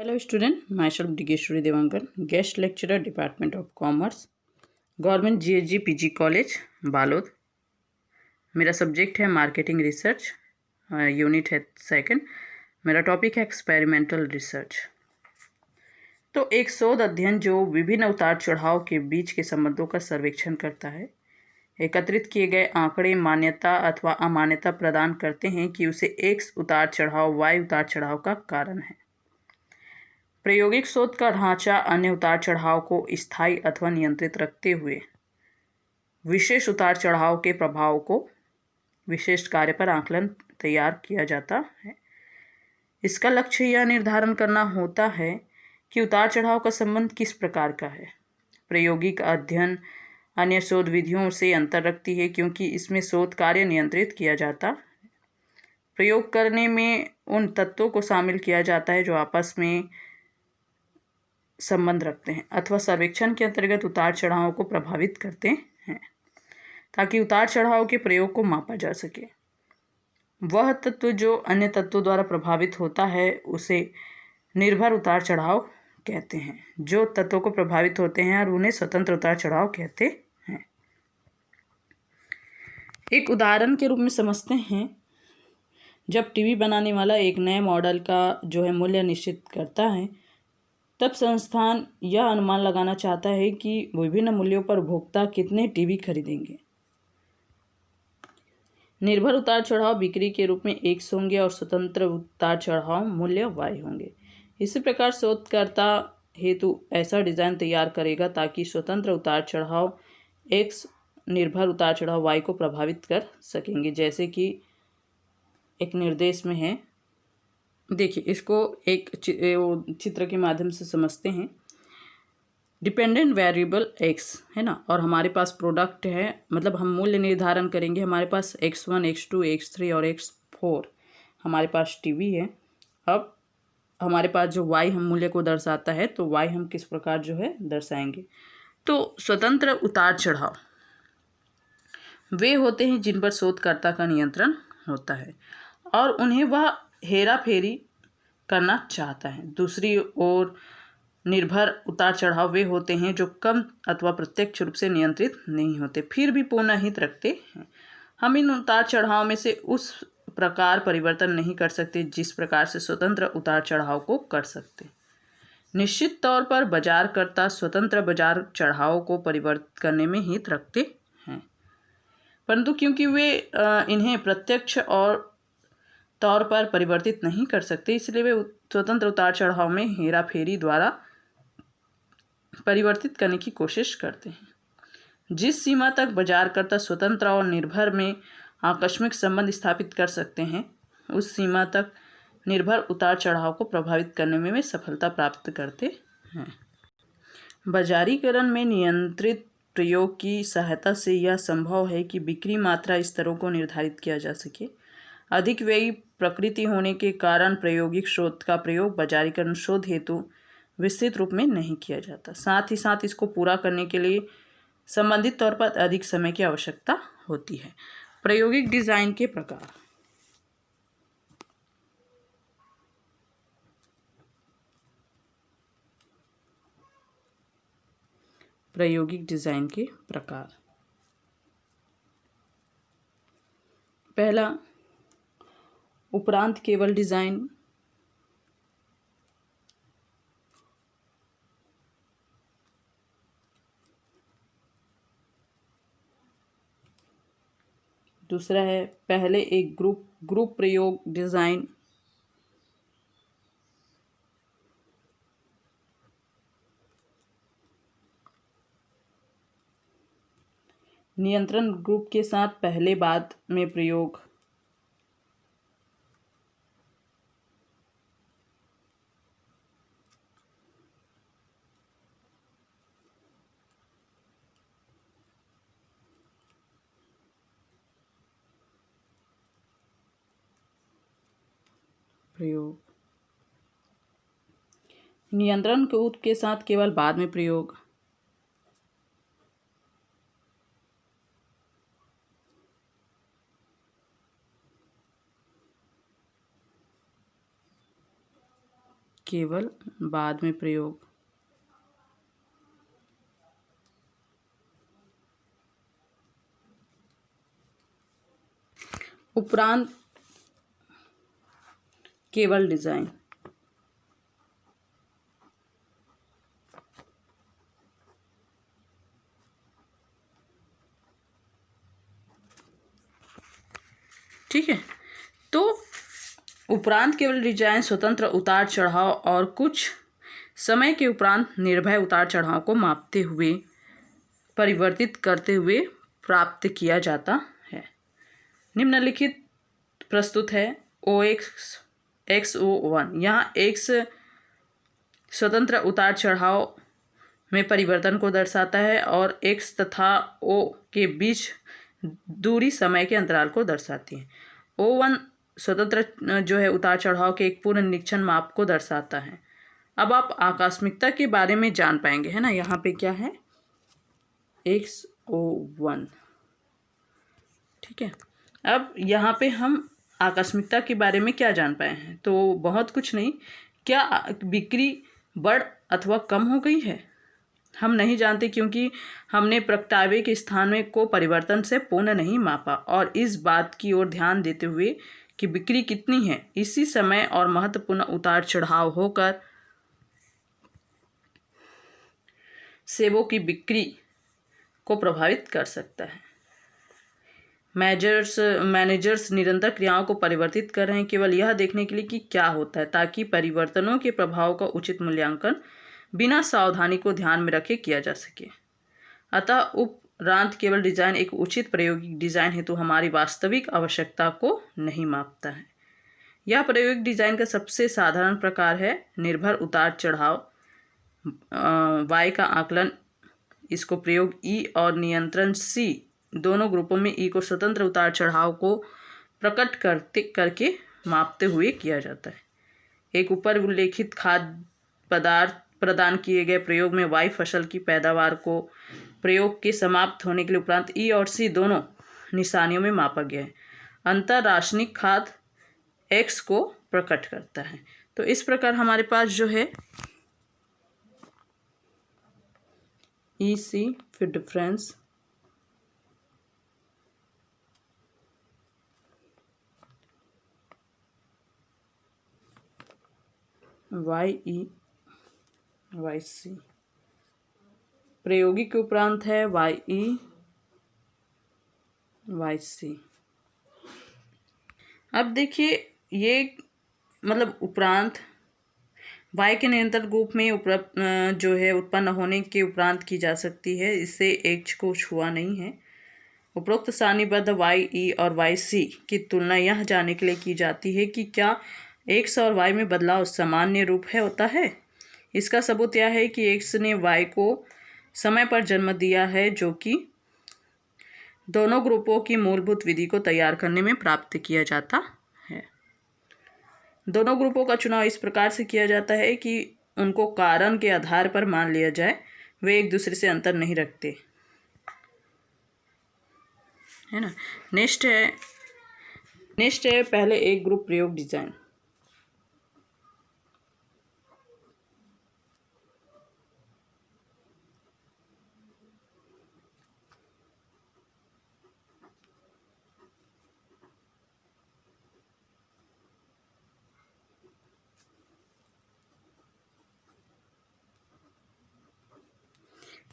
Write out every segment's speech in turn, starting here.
Hello student, myself Digeshwari Devankan, guest lecturer, Department of Commerce, government GHG PG college Balod. मेरा subject है marketing research, unit है second. मेरा topic है experimental research. तो एक शोध अध्ययन जो विभिन्न उतार चढ़ाव के बीच के संबंधों का सर्वेक्षण करता है। एकत्रित किए गए आंकड़े मान्यता अथवा अमान्यता प्रदान करते हैं कि उसे X उतार चढ़ाव Y उतार चढ़ाव का कारण है। प्रायोगिक शोध का ढांचा अन्य उतार चढ़ाव को स्थायी अथवा नियंत्रित रखते हुए विशेष उतार चढ़ाव के प्रभाव को विशेष कार्य पर आकलन तैयार किया जाता है। इसका लक्ष्य यह निर्धारण करना होता है कि उतार चढ़ाव का संबंध किस प्रकार का है। प्रायोगिक अध्ययन अन्य शोध विधियों से अंतर रखती है क्योंकि इसमें शोध कार्य नियंत्रित किया जाता है। प्रयोग करने में उन तत्वों को शामिल किया जाता है जो आपस में संबंध रखते हैं अथवा सर्वेक्षण के अंतर्गत उतार चढ़ाव को प्रभावित करते हैं, ताकि उतार चढ़ाव के प्रयोग को मापा जा सके। वह तत्व जो अन्य तत्वों द्वारा प्रभावित होता है उसे निर्भर उतार चढ़ाव कहते हैं। जो तत्वों को प्रभावित होते हैं और उन्हें स्वतंत्र उतार चढ़ाव कहते हैं। एक उदाहरण के रूप में समझते हैं, जब टीवी बनाने वाला एक नए मॉडल का जो है मूल्य निश्चित करता है, तब संस्थान यह अनुमान लगाना चाहता है कि विभिन्न मूल्यों पर उपभोक्ता कितने टीवी खरीदेंगे। निर्भर उतार चढ़ाव बिक्री के रूप में X होंगे और स्वतंत्र उतार चढ़ाव मूल्य Y होंगे। इसी प्रकार शोधकर्ता हेतु ऐसा डिजाइन तैयार करेगा ताकि स्वतंत्र उतार चढ़ाव X निर्भर उतार चढ़ाव Y को प्रभावित कर सकेंगे। जैसे कि एक निर्देश में है, देखिए इसको एक चित्र के माध्यम से समझते हैं। डिपेंडेंट वेरिएबल X है ना, और हमारे पास प्रोडक्ट है, मतलब हम मूल्य निर्धारण करेंगे। हमारे पास X1, X2, X3 और X4 हमारे पास टीवी है। अब हमारे पास जो Y हम मूल्य को दर्शाता है, तो Y हम किस प्रकार जो है दर्शाएंगे। तो स्वतंत्र उतार चढ़ाव वे होते हैं जिन पर शोधकर्ता का नियंत्रण होता है और उन्हें वह हेरा फेरी करना चाहता है। दूसरी ओर निर्भर उतार चढ़ाव वे होते हैं जो कम अथवा प्रत्यक्ष रूप से नियंत्रित नहीं होते, फिर भी पूर्ण हित रखते हैं। हम इन उतार चढ़ाव में से उस प्रकार परिवर्तन नहीं कर सकते जिस प्रकार से स्वतंत्र उतार चढ़ाव को कर सकते। निश्चित तौर पर बाजारकर्ता स्वतंत्र बाजार चढ़ाव को परिवर्तित करने में हित रखते हैं, परंतु क्योंकि वे इन्हें प्रत्यक्ष और तौर पर परिवर्तित नहीं कर सकते, इसलिए वे स्वतंत्र उतार चढ़ाव में हेरा फेरी द्वारा परिवर्तित करने की कोशिश करते हैं। जिस सीमा तक बाजारकर्ता स्वतंत्र और निर्भर में आकस्मिक संबंध स्थापित कर सकते हैं, उस सीमा तक निर्भर उतार चढ़ाव को प्रभावित करने में वे सफलता प्राप्त करते हैं। बाजारीकरण में नियंत्रित प्रयोग की सहायता से यह संभव है कि बिक्री मात्रा स्तरों को निर्धारित किया जा सके। अधिक व्ययी प्रकृति होने के कारण प्रायोगिक शोध का प्रयोग बाजारीकरण शोध हेतु विस्तृत रूप में नहीं किया जाता। साथ ही साथ इसको पूरा करने के लिए संबंधित तौर पर अधिक समय की आवश्यकता होती है। प्रायोगिक डिजाइन के प्रकार। प्रायोगिक डिजाइन के प्रकार। पहला, उपरांत केवल डिजाइन। दूसरा है पहले एक ग्रुप प्रयोग डिजाइन। नियंत्रण ग्रुप के साथ पहले बाद में प्रयोग। नियंत्रण ग्रुप के साथ केवल बाद में प्रयोग। केवल बाद में प्रयोग। उपरांत केवल डिजाइन। ठीक है, तो उपरांत केवल डिजाइन स्वतंत्र उतार चढ़ाव और कुछ समय के उपरांत निर्भय उतार चढ़ाव को मापते हुए परिवर्तित करते हुए प्राप्त किया जाता है। निम्नलिखित प्रस्तुत है OX(X)O1। यहाँ X स्वतंत्र उतार चढ़ाव में परिवर्तन को दर्शाता है और X तथा O के बीच दूरी समय के अंतराल को दर्शाती है। O1 स्वतंत्र जो है उतार चढ़ाव के एक पूर्ण निरीक्षण माप को दर्शाता है। अब आप आकस्मिकता के बारे में जान पाएंगे, है ना। यहाँ पे क्या है, XO1। ठीक है, अब यहाँ पे हम आकस्मिकता के बारे में क्या जान पाए हैं, तो बहुत कुछ नहीं। क्या बिक्री बढ़ अथवा कम हो गई है, हम नहीं जानते, क्योंकि हमने प्रगटावे के स्थान में को परिवर्तन से पूर्ण नहीं मापा और इस बात की ओर ध्यान देते हुए कि बिक्री कितनी है, इसी समय और महत्वपूर्ण उतार चढ़ाव होकर सेवों की बिक्री को प्रभावित कर सकता है। मैनेजर्स निरंतर क्रियाओं को परिवर्तित कर रहे हैं केवल यह देखने के लिए कि क्या होता है, ताकि परिवर्तनों के प्रभाव का उचित मूल्यांकन बिना सावधानी को ध्यान में रखे किया जा सके। अतः उपरांत केवल डिजाइन एक उचित प्रायोगिक डिजाइन हेतु हमारी वास्तविक आवश्यकता को नहीं मापता है। यह प्रायोगिक डिजाइन का सबसे साधारण प्रकार है निर्भर उतार चढ़ाव y का आकलन। इसको प्रयोग E और नियंत्रण C दोनों ग्रुपों में E को स्वतंत्र उतार चढ़ाव को प्रकट करके मापते हुए किया जाता है। एक ऊपर उल्लेखित खाद्य पदार्थ प्रदान किए गए प्रयोग में Y फसल की पैदावार को प्रयोग के समाप्त होने के लिए उपरांत E और C दोनों निशानियों में मापा गया है। अंतर रासायनिक खाद्य X को प्रकट करता है। तो इस प्रकार हमारे पास जो है EC फिर डिफरेंस YE YC, प्रायोगिक के उपरांत है YE YC। अब देखिए ये मतलब उपरांत Y के निरंतर ग्रुप में जो है उत्पन्न होने के उपरांत की जा सकती है, इससे X को छुआ नहीं है। उपरोक्त सारणीबद्ध YE और YC की तुलना यह जानने के लिए की जाती है कि क्या X और Y में बदलाव सामान्य रूप है होता है। इसका सबूत यह है कि X ने Y को समय पर जन्म दिया है, जो कि दोनों ग्रुपों की मूलभूत विधि को तैयार करने में प्राप्त किया जाता है। दोनों ग्रुपों का चुनाव इस प्रकार से किया जाता है कि उनको कारण के आधार पर मान लिया जाए, वे एक दूसरे से अंतर नहीं रखते, है ना। नेक्स्ट है पहले एक ग्रुप प्रयोग डिजाइन।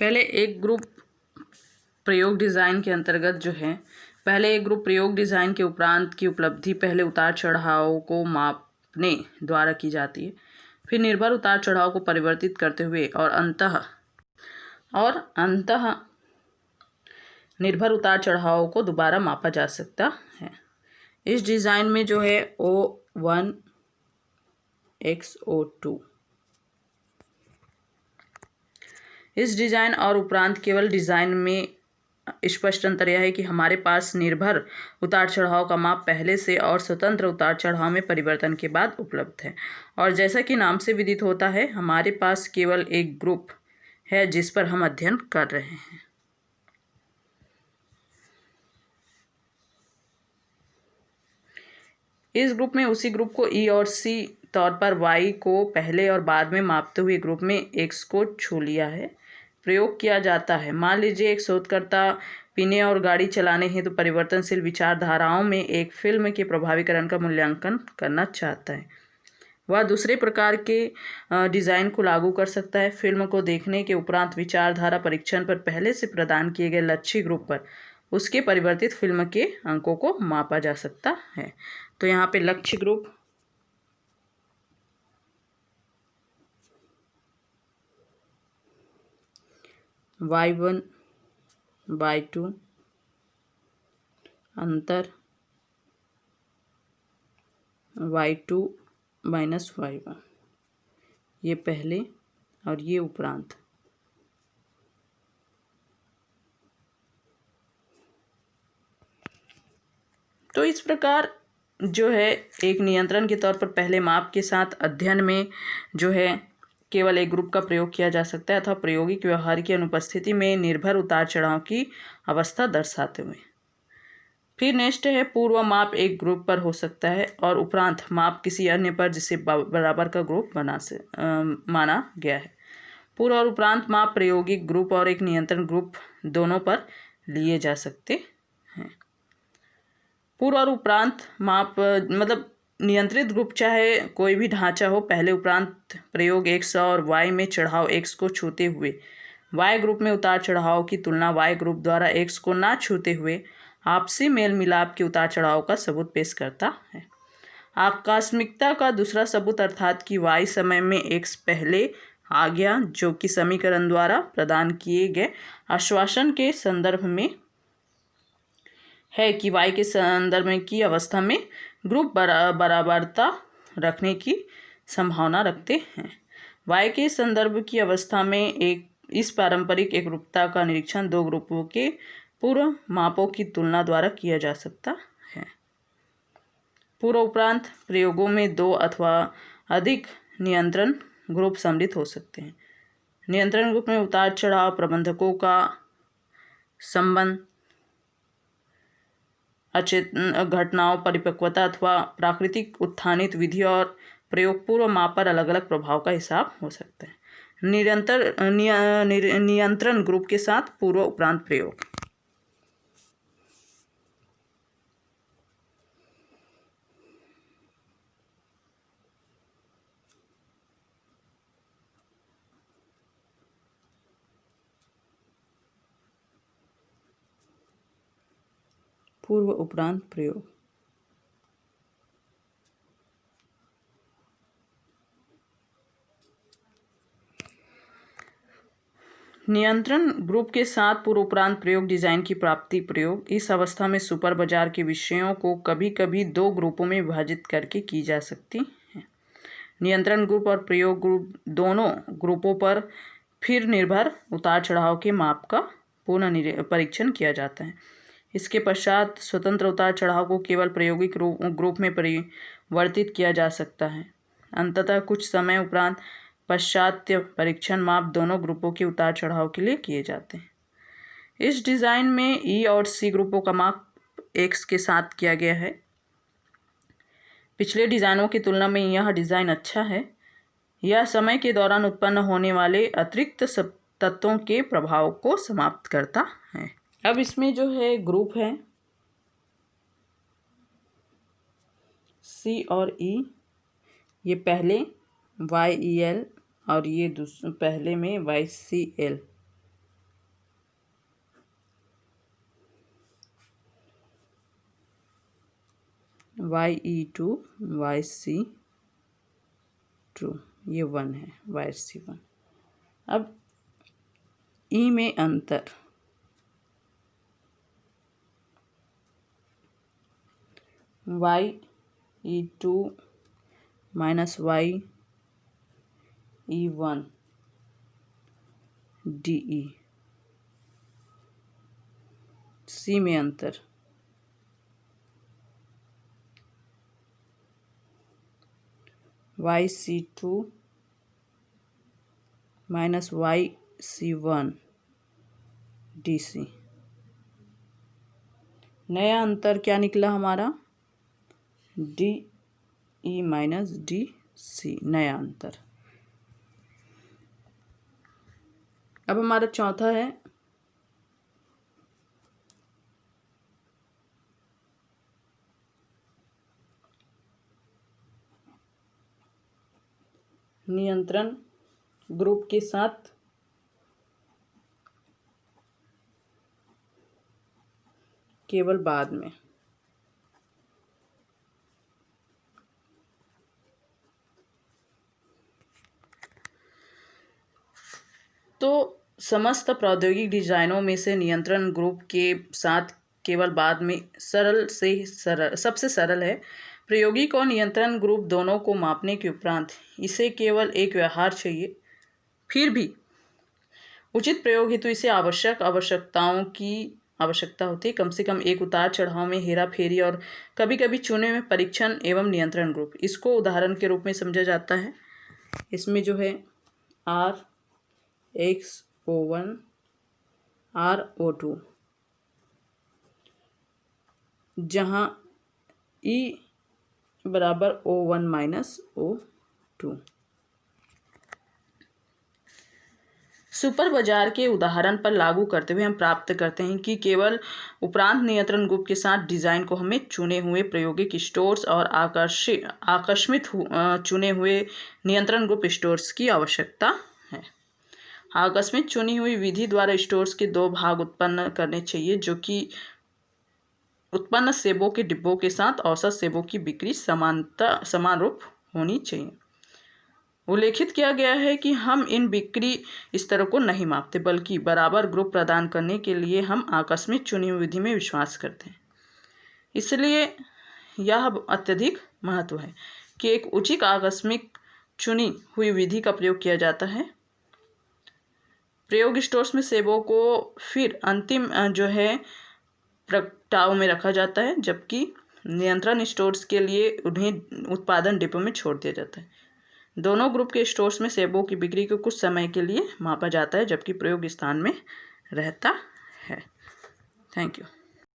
पहले एक ग्रुप प्रयोग डिज़ाइन के अंतर्गत जो है, पहले एक ग्रुप प्रयोग डिज़ाइन के उपरांत की उपलब्धि पहले उतार चढ़ाव को मापने द्वारा की जाती है, फिर निर्भर उतार चढ़ाव को परिवर्तित करते हुए और अंतः निर्भर उतार चढ़ाव को दोबारा मापा जा सकता है। इस डिज़ाइन में जो है O1 XO2, इस डिज़ाइन और उपरांत केवल डिज़ाइन में स्पष्ट अंतर यह है कि हमारे पास निर्भर उतार चढ़ाव का माप पहले से और स्वतंत्र उतार चढ़ाव में परिवर्तन के बाद उपलब्ध है, और जैसा कि नाम से विदित होता है हमारे पास केवल एक ग्रुप है जिस पर हम अध्ययन कर रहे हैं। इस ग्रुप में उसी ग्रुप को E और C तौर पर y को पहले और बाद में मापते हुए ग्रुप में x को छू लिया है प्रयोग किया जाता है। मान लीजिए एक शोधकर्ता पीने और गाड़ी चलाने हेतु परिवर्तनशील विचारधाराओं में एक फिल्म के प्रभावीकरण का मूल्यांकन करना चाहता है। वह दूसरे प्रकार के डिज़ाइन को लागू कर सकता है। फिल्म को देखने के उपरांत विचारधारा परीक्षण पर पहले से प्रदान किए गए लक्ष्य ग्रुप पर उसके परिवर्तित फिल्म के अंकों को मापा जा सकता है। तो यहाँ पे लक्ष्य ग्रुप, y1 y2 अंतर y2 माइनस y1, ये पहले और ये उपरांत। तो इस प्रकार जो है एक नियंत्रण के तौर पर पहले माप के साथ अध्ययन में जो है केवल एक ग्रुप का प्रयोग किया जा सकता है अथवा प्रायोगिक व्यवहार की अनुपस्थिति में निर्भर उतार चढ़ाव की अवस्था दर्शाते हुए। फिर नेक्स्ट है पूर्व माप एक ग्रुप पर हो सकता है और उपरांत माप किसी अन्य पर जिसे बराबर का ग्रुप माना गया है। पूर्व और उपरांत माप प्रायोगिक ग्रुप और एक नियंत्रण ग्रुप दोनों पर लिए जा सकते हैं। पूर्व और उपरांत माप मतलब नियंत्रित ग्रुप चाहे कोई भी ढांचा हो, पहले उपरांत प्रयोग x और y में चढ़ाव x को छूते हुए y ग्रुप में उतार चढ़ाव की तुलना y ग्रुप द्वारा x को ना छूते हुए आपसी मेल मिलाप के उतार चढ़ाव का सबूत पेश करता है। आकस्मिकता का दूसरा सबूत अर्थात कि y समय में x पहले आ गया, जो कि समीकरण द्वारा प्रदान किए गए आश्वासन के संदर्भ में है कि y के संदर्भ में की अवस्था में ग्रुप बराबरता रखने की संभावना रखते हैं। y के संदर्भ की अवस्था में इस पारंपरिक एकरूपता का निरीक्षण दो ग्रुपों के पूर्व मापों की तुलना द्वारा किया जा सकता है। पूर्व उपरांत प्रयोगों में दो अथवा अधिक नियंत्रण ग्रुप सम्मिलित हो सकते हैं। नियंत्रण ग्रुप में उतार चढ़ाव प्रबंधकों का संबंध अचेतन घटनाओं, परिपक्वता अथवा प्राकृतिक उत्थानित विधि और प्रयोग पूर्व माप पर अलग अलग प्रभाव का हिसाब हो सकता है। नियंत्रण ग्रुप के साथ पूर्व उपरांत प्रयोग। पूर्व उपरांत प्रयोग। नियंत्रण ग्रुप के साथ पूर्व उपरांत प्रयोग डिजाइन की प्राप्ति प्रयोग। इस अवस्था में सुपर बाजार के विषयों को कभी कभी दो ग्रुपों में विभाजित करके की जा सकती है। नियंत्रण ग्रुप और प्रयोग ग्रुप दोनों ग्रुपों पर फिर निर्भर उतार चढ़ाव के माप का पुनः परीक्षण किया जाता है। इसके पश्चात स्वतंत्र उतार चढ़ाव को केवल प्रायोगिक ग्रुप में परिवर्तित किया जा सकता है। अंततः कुछ समय उपरांत पश्चात्य परीक्षण माप दोनों ग्रुपों के उतार चढ़ाव के लिए किए जाते हैं। इस डिज़ाइन में ई और सी ग्रुपों का माप x के साथ किया गया है। पिछले डिज़ाइनों की तुलना में यह डिज़ाइन अच्छा है। यह समय के दौरान उत्पन्न होने वाले अतिरिक्त तत्वों के प्रभाव को समाप्त करता है। अब इसमें जो है ग्रुप है सी और ई, ये पहले YEL और ये पहले में YCL। YE2 YC2 ये 1 है, YC1। अब ई में अंतर YE2 माइनस YE1 DE। सी में अंतर YC2 माइनस YC1 DC। नया अंतर क्या निकला हमारा? DE माइनस D सी, नया अंतर। अब हमारा चौथा है नियंत्रण ग्रुप के साथ केवल बाद में। तो समस्त प्रौद्योगिक डिजाइनों में से नियंत्रण ग्रुप के साथ केवल बाद में सबसे सरल है। प्रायोगिक और नियंत्रण ग्रुप दोनों को मापने के उपरांत इसे केवल एक व्यवहार चाहिए। फिर भी उचित प्रयोग हेतु इसे आवश्यकताओं की आवश्यकता होती है। कम से कम एक उतार चढ़ाव में हेरा फेरी और कभी कभी चुने में परीक्षण एवं नियंत्रण ग्रुप, इसको उदाहरण के रूप में समझा जाता है। इसमें जो है RxO1 RO2, जहाँ E बराबर O1 माइनस O2। सुपर बाजार के उदाहरण पर लागू करते हुए हम प्राप्त करते हैं कि केवल उपरांत नियंत्रण ग्रुप के साथ डिजाइन को हमें चुने हुए प्रायोगिक स्टोर्स और आकस्मिक चुने हुए नियंत्रण ग्रुप स्टोर्स की आवश्यकता है। आकस्मिक चुनी हुई विधि द्वारा स्टोर्स के दो भाग उत्पन्न करने चाहिए, जो कि उत्पन्न सेबों के डिब्बों के साथ औसत सेबों की बिक्री समान रूप होनी चाहिए। उल्लेखित किया गया है कि हम इन बिक्री स्तरों को नहीं मापते, बल्कि बराबर ग्रुप प्रदान करने के लिए हम आकस्मिक चुनी हुई विधि में विश्वास करते हैं। इसलिए यह अत्यधिक महत्व है कि एक उचित आकस्मिक चुनी हुई विधि का प्रयोग किया जाता है। प्रयोग स्टोर्स में सेबों को फिर अंतिम जो है प्रगटाव में रखा जाता है, जबकि नियंत्रण स्टोर्स के लिए उन्हें उत्पादन डिब्बों में छोड़ दिया जाता है। दोनों ग्रुप के स्टोर्स में सेबों की बिक्री को कुछ समय के लिए मापा जाता है, जबकि प्रयोग स्थान में रहता है। Thank you.